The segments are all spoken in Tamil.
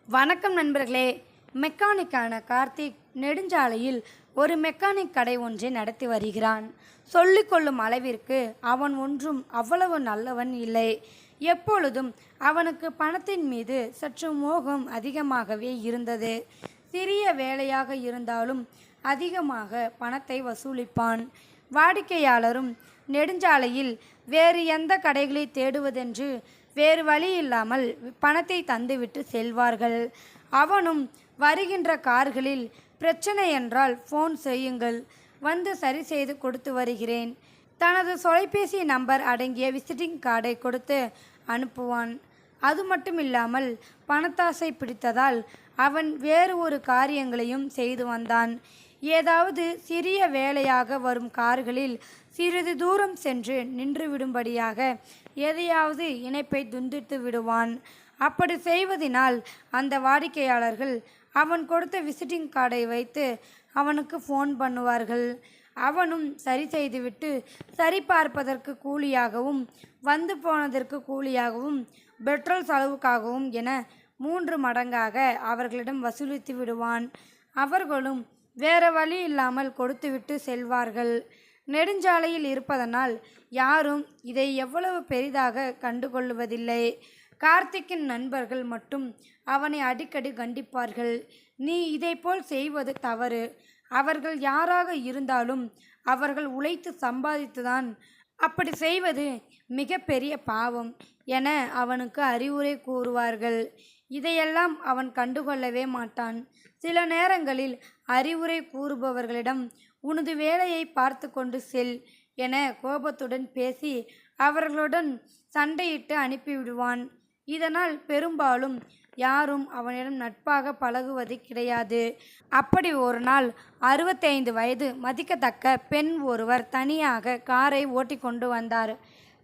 வணக்கம் நண்பர்களே. மெக்கானிக்கான கார்த்திக் நெடுஞ்சாலையில் ஒரு மெக்கானிக் கடை ஒன்றை நடத்தி வருகிறான். சொல்லிக்கொள்ளும் அளவிற்கு அவன் ஒன்றும் அவ்வளவு நல்லவன் இல்லை. எப்பொழுதும் அவனுக்கு பணத்தின் மீது சற்று மோகம் அதிகமாகவே இருந்தது. சிறிய வேலையாக இருந்தாலும் அதிகமாக பணத்தை வசூலிப்பான். வாடிக்கையாளரும் நெடுஞ்சாலையில் வேறு எந்த கடைகளை தேடுவதென்று வேறு வழி இல்லாமல் பணத்தை தந்துவிட்டு செல்வார்கள். அவனும் வருகின்ற கார்களில் பிரச்சனை என்றால் ஃபோன் செய்யுங்கள், வந்து சரி செய்து கொடுத்து வருகிறேன், தனது தொலைபேசி நம்பர் அடங்கிய விசிட்டிங் கார்டை கொடுத்து அனுப்புவான். அது மட்டும் இல்லாமல் பணத்தாசை பிடித்ததால் அவன் வேறு ஒரு காரியங்களையும் செய்து வந்தான். ஏதாவது சிறிய வேலையாக வரும் கார்களில் சிறிது தூரம் சென்று நின்றுவிடும்படியாக எதையாவது இணைப்பை துண்டித்து விடுவான். அப்படி செய்வதினால் அந்த வாடிக்கையாளர்கள் அவன் கொடுத்த விசிட்டிங் கார்டை வைத்து அவனுக்கு ஃபோன் பண்ணுவார்கள். அவனும் சரி செய்துவிட்டு சரி பார்ப்பதற்கு கூலியாகவும் வந்து போனதற்கு கூலியாகவும் பெட்ரோல் செலவுக்காகவும் என 3 மடங்காக அவர்களிடம் வசூலித்து விடுவான். அவர்களும் வேறு வழி இல்லாமல் கொடுத்துவிட்டு செல்வார்கள். நெடுஞ்சாலையில் இருப்பதனால் யாரும் இதை எவ்வளவு பெரிதாக கண்டுகொள்வதில்லை. கார்த்திக்கின் நண்பர்கள் மட்டும் அவனை அடிக்கடி கண்டிப்பார்கள். நீ இதைப்போல் செய்வது தவறு, அவர்கள் யாராக இருந்தாலும் அவர்கள் உழைத்து சம்பாதித்துதான் அப்படி செய்வது மிக பெரிய பாவம் என அவனுக்கு அறிவுரை கூறுவார்கள். இதையெல்லாம் அவன் கண்டுகொள்ளவே மாட்டான். சில நேரங்களில் அறிவுரை கூறுபவர்களிடம் உனது வேலையை பார்த்து கொண்டு செல் என கோபத்துடன் பேசி அவர்களுடன் சண்டையிட்டு அனுப்பிவிடுவான். இதனால் பெரும்பாலும் யாரும் அவனிடம் நட்பாக பழகுவது கிடையாது. அப்படி ஒரு நாள் 65 வயது மதிக்கத்தக்க பெண் ஒருவர் தனியாக காரை ஓட்டி கொண்டு வந்தார்.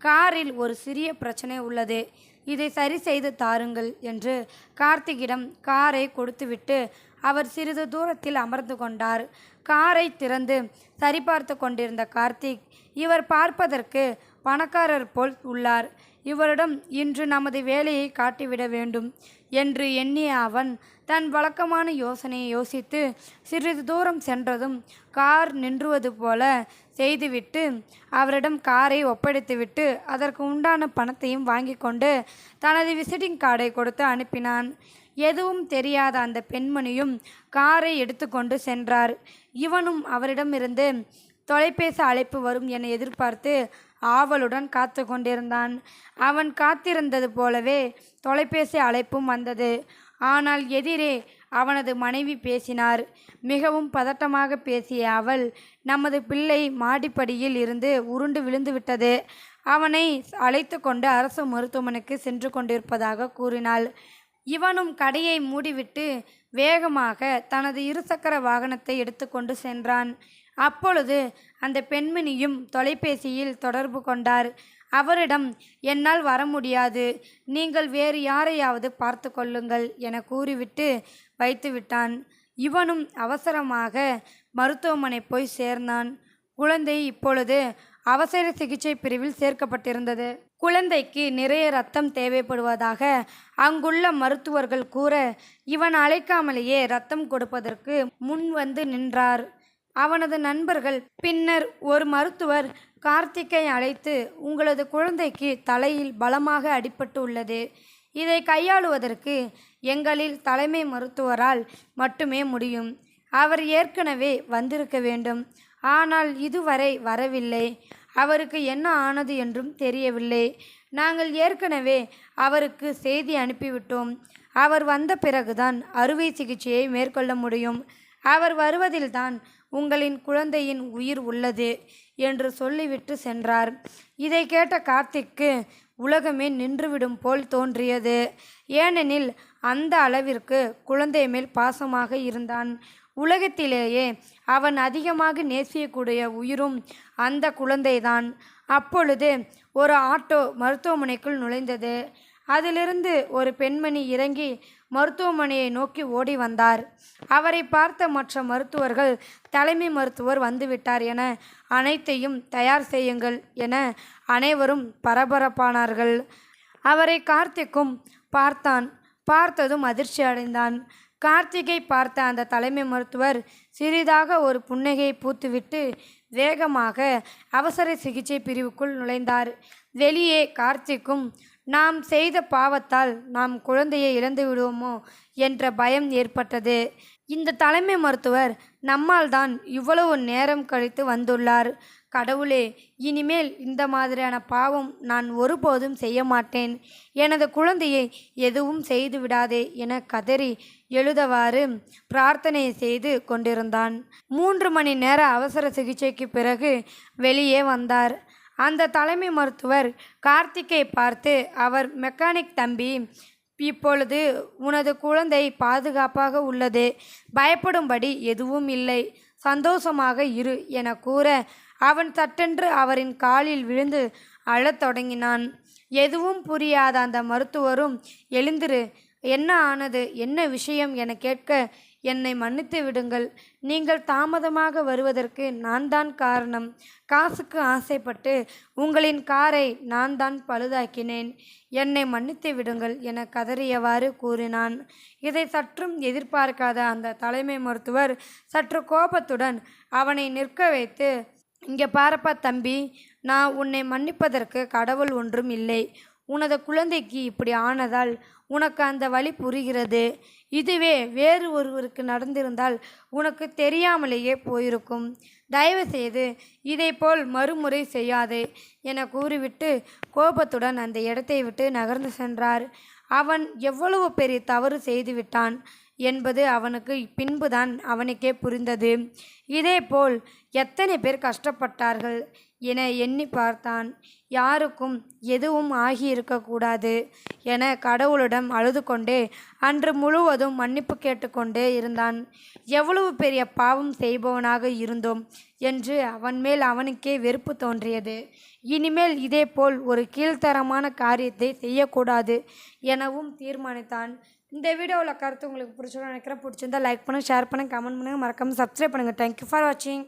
காரில் ஒரு சிறிய பிரச்சனை உள்ளது, இதை சரி செய்து தாருங்கள் என்று கார்த்திகிடம் காரை கொடுத்துவிட்டு அவர் சிறிது தூரத்தில் அமர்ந்து கொண்டார். காரை திறந்து சரிபார்த்து கொண்டிருந்த கார்த்திக், இவர் பார்ப்பதற்கு பணக்காரர் போல் உள்ளார், இவரிடம் இன்று நமது வேலையை காட்டிவிட வேண்டும் என்று எண்ணிய அவன் தன் வழக்கமான யோசனையை யோசித்து சிறிது தூரம் சென்றதும் கார் நின்றுவது போல செய்துவிட்டு அவரிடம் காரை ஒப்படைத்துவிட்டு அதற்கு உண்டான பணத்தையும் வாங்கி கொண்டு தனது விசிட்டிங் கார்டை கொடுத்து அனுப்பினான். எதுவும் தெரியாத அந்த பெண்மணியும் காரை எடுத்துக்கொண்டு சென்றார். இவனும் அவரிடமிருந்து தொலைபேசி அழைப்பு வரும் என எதிர்பார்த்து ஆவலுடன் காத்து கொண்டிருந்தான். அவன் காத்திருந்தது போலவே தொலைபேசி அழைப்பும் வந்தது. ஆனால் எதிரே அவனது மனைவி பேசினார். மிகவும் பதட்டமாக பேசிய அவள், நமது பிள்ளை மாடிப்படியில் இருந்து உருண்டு விழுந்து விட்டது, அவனை அழைத்து கொண்டு அரசு மருத்துவமனைக்கு சென்று கொண்டிருப்பதாக கூறினாள். இவனும் கடையை மூடிவிட்டு வேகமாக தனது இருசக்கர வாகனத்தை எடுத்துக்கொண்டு சென்றான். அப்பொழுது அந்த பெண்மணியும் தொலைபேசியில் தொடர்பு கொண்டார். அவரிடம், என்னால் வர முடியாது, நீங்கள் வேறு யாரையாவது பார்த்து கொள்ளுங்கள் என கூறிவிட்டு வைத்துவிட்டான். இவனும் அவசரமாக மருத்துவமனை போய் சேர்ந்தான். குழந்தை இப்பொழுது அவசர சிகிச்சை பிரிவில் சேர்க்கப்பட்டிருந்தது. குழந்தைக்கு நிறைய இரத்தம் தேவைப்படுவதாக அங்குள்ள மருத்துவர்கள் கூற இவன் அழைக்காமலேயே இரத்தம் கொடுப்பதற்கு முன் வந்து நின்றார். அவனது நண்பர்கள் பின்னர் ஒரு மருத்துவர் கார்த்திக்கை அழைத்து, உங்களது குழந்தைக்கு தலையில் பலமாக அடிபட்டு உள்ளது, இதை கையாளுவதற்கு எங்களில் தலைமை மருத்துவரால் மட்டுமே முடியும், அவர் ஏற்கனவே வந்திருக்க வேண்டும், ஆனால் இதுவரை வரவில்லை, அவருக்கு என்ன ஆனது என்றும் தெரியவில்லை, நாங்கள் ஏற்கனவே அவருக்கு செய்தி அனுப்பிவிட்டோம், அவர் வந்த பிறகுதான் அறுவை சிகிச்சையை மேற்கொள்ள முடியும், அவர் வருவதில்தான் உங்களின் குழந்தையின் உயிர் உள்ளது என்று சொல்லிவிட்டு சென்றார். இதை கேட்ட கார்த்திக்கு உலகமே நின்றுவிடும் போல் தோன்றியது. ஏனெனில் அந்த அளவிற்கு குழந்தை மேல் பாசமாக இருந்தான். உலகத்திலேயே அவன் அதிகமாக நேசிக்கக்கூடிய உயிரும் அந்த குழந்தைதான். அப்பொழுது ஒரு ஆட்டோ மருத்துவமனைக்குள் நுழைந்தது. அதிலிருந்து ஒரு பெண்மணி இறங்கி மருத்துவமனையை நோக்கி ஓடி வந்தார். அவரை பார்த்த மற்ற மருத்துவர்கள், தலைமை மருத்துவர் வந்துவிட்டார் என அனைத்தையும் தயார் செய்யுங்கள் என அனைவரும் பரபரப்பானார்கள். அவரை கார்த்திக்கும் பார்த்தான். பார்த்ததும் அதிர்ச்சி அடைந்தான். கார்த்திகை பார்த்த அந்த தலைமை மருத்துவர் சிறிதாக ஒரு புன்னகையை பூத்துவிட்டு வேகமாக அவசர சிகிச்சை பிரிவுக்குள் நுழைந்தார். வெளியே கார்த்திக்கும் நாம் செய்த பாவத்தால் நாம் குழந்தையை இழந்து விடுவோமோ என்ற பயம் ஏற்பட்டது. இந்த தலைமை மருத்துவர் நம்மால் தான் இவ்வளவு நேரம் கழித்து வந்துள்ளார். கடவுளே, இனிமேல் இந்த மாதிரியான பாவம் நான் ஒருபோதும் செய்ய மாட்டேன். எனது குழந்தையை எதுவும் செய்து விடாதே என கதறி எழுதவாறு பிரார்த்தனை செய்து கொண்டிருந்தான். 3 மணி நேர அவசர சிகிச்சைக்கு பிறகு வெளியே வந்தார். அந்த தலைமை மருத்துவர் கார்த்திக்கை பார்த்து, அவர் மெக்கானிக் தம்பி, இப்பொழுது உனது குழந்தை பாதுகாப்பாக உள்ளது, பயப்படும்படி எதுவும் இல்லை, சந்தோஷமாக இரு என கூற அவன் சட்டென்று அவரின் காலில் விழுந்து அழத் தொடங்கினான். எதுவும் புரியாத அந்த மருத்துவரும், எழுந்திரு, என்ன ஆனது, என்ன விஷயம் என கேட்க, என்னை மன்னித்து விடுங்கள், நீங்கள் தாமதமாக வருவதற்கு நான் தான் காரணம். காசுக்கு ஆசைப்பட்டு உங்களின் காரை நான் தான் பழுதாக்கினேன். என்னை மன்னித்து விடுங்கள் என கதறியவாறு கூறினான். இதை சற்றும் எதிர்பார்க்காத அந்த தலைமை மருத்துவர் சற்று கோபத்துடன் அவனை நிற்க வைத்து, இங்கே பாரப்பா தம்பி, நான் உன்னை மன்னிப்பதற்கு கடவுள் ஒன்றும் இல்லை. உனது குழந்தைக்கு இப்படி ஆனதால் உனக்கு அந்த வழி புரிகிறது. இதுவே வேறு ஒருவருக்கு நடந்திருந்தால் உனக்கு தெரியாமலேயே போயிருக்கும். தயவுசெய்து இதைப்போல் மறுமுறை செய்யாதே என கூறிவிட்டு கோபத்துடன் அந்த இடத்தை விட்டு நகர்ந்து சென்றார். அவன் எவ்வளவு பெரிய தவறு செய்துவிட்டான் என்பது அவனுக்கு பின்புதான் அவனுக்கே புரிந்தது. இதேபோல் எத்தனை பேர் கஷ்டப்பட்டார்கள் என எண்ணி பார்த்தான். யாருக்கும் எதுவும் ஆகியிருக்கக்கூடாது என கடவுளிடம் அழுது கொண்டே அன்று முழுவதும் மன்னிப்பு கேட்டுக்கொண்டே இருந்தான். எவ்வளவு பெரிய பாவம் செய்பவனாக இருந்தோம் என்று அவன் மேல் அவனுக்கே வெறுப்பு தோன்றியது. இனிமேல் இதேபோல் ஒரு கீழ்த்தரமான காரியத்தை செய்யக்கூடாது எனவும் தீர்மானித்தான். இந்த வீடியோவில் கருத்து உங்களுக்கு பிடிச்சிருந்தா நினைக்கிறேன். பிடிச்சிருந்தா லைக் பண்ணுங்கள், ஷேர் பண்ணுங்கள், கமெண்ட் பண்ணுங்கள், மறக்காமல் சப்ஸ்கிரைப் பண்ணுங்கள். தேங்க்யூ ஃபார் வாட்சிங்.